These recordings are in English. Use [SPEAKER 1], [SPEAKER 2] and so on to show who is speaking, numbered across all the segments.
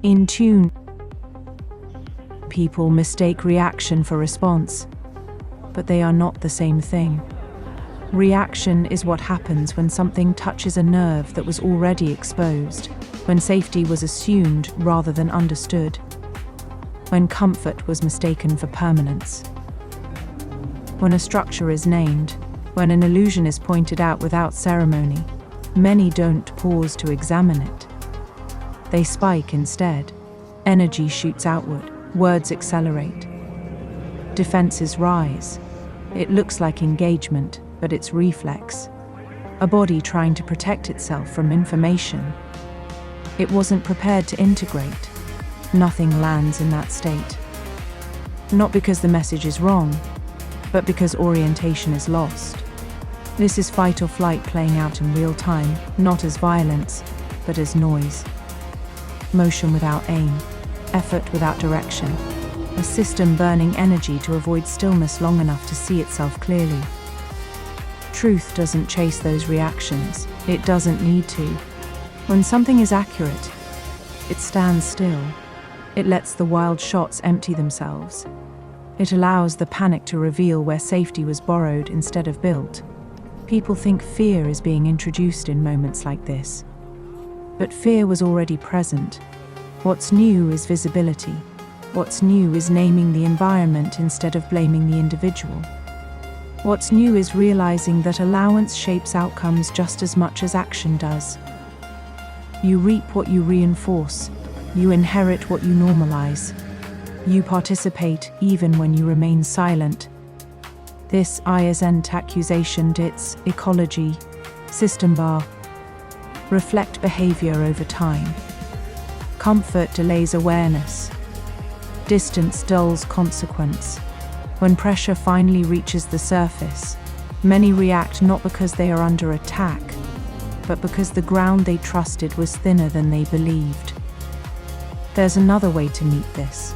[SPEAKER 1] in tune. People mistake reaction for response, but they are not the same thing. Reaction is what happens when something touches a nerve that was already exposed, when safety was assumed rather than understood, when comfort was mistaken for permanence. When a structure is named, when an illusion is pointed out without ceremony, many don't pause to examine it. They spike instead. Energy shoots outward, words accelerate, defenses rise. It looks like engagement, but it's reflex. A body trying to protect itself from information it wasn't prepared to integrate. Nothing lands in that state. Not because the message is wrong, but because orientation is lost. This is fight or flight playing out in real time, not as violence, but as noise. Motion without aim, effort without direction. A system burning energy to avoid stillness long enough to see itself clearly. Truth doesn't chase those reactions. It doesn't need to. When something is accurate, it stands still. It lets the wild shots empty themselves. It allows the panic to reveal where safety was borrowed instead of built. People think fear is being introduced in moments like this. But fear was already present. What's new is visibility. What's new is naming the environment instead of blaming the individual. What's new is realizing that allowance shapes outcomes just as much as action does. You reap what you reinforce. You inherit what you normalize. You participate even when you remain silent. This isn't accusation, it's ecology. System bar. Reflect behavior over time. Comfort delays awareness. Distance dulls consequence. When pressure finally reaches the surface, many react not because they are under attack, but because the ground they trusted was thinner than they believed. There's another way to meet this.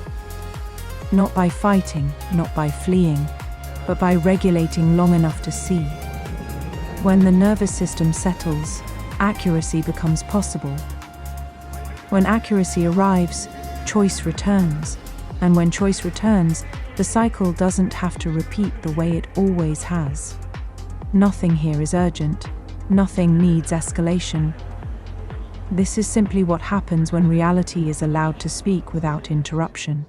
[SPEAKER 1] Not by fighting, not by fleeing, but by regulating long enough to see. When the nervous system settles, accuracy becomes possible. When accuracy arrives, choice returns. And when choice returns, the cycle doesn't have to repeat the way it always has. Nothing here is urgent. Nothing needs escalation. This is simply what happens when reality is allowed to speak without interruption.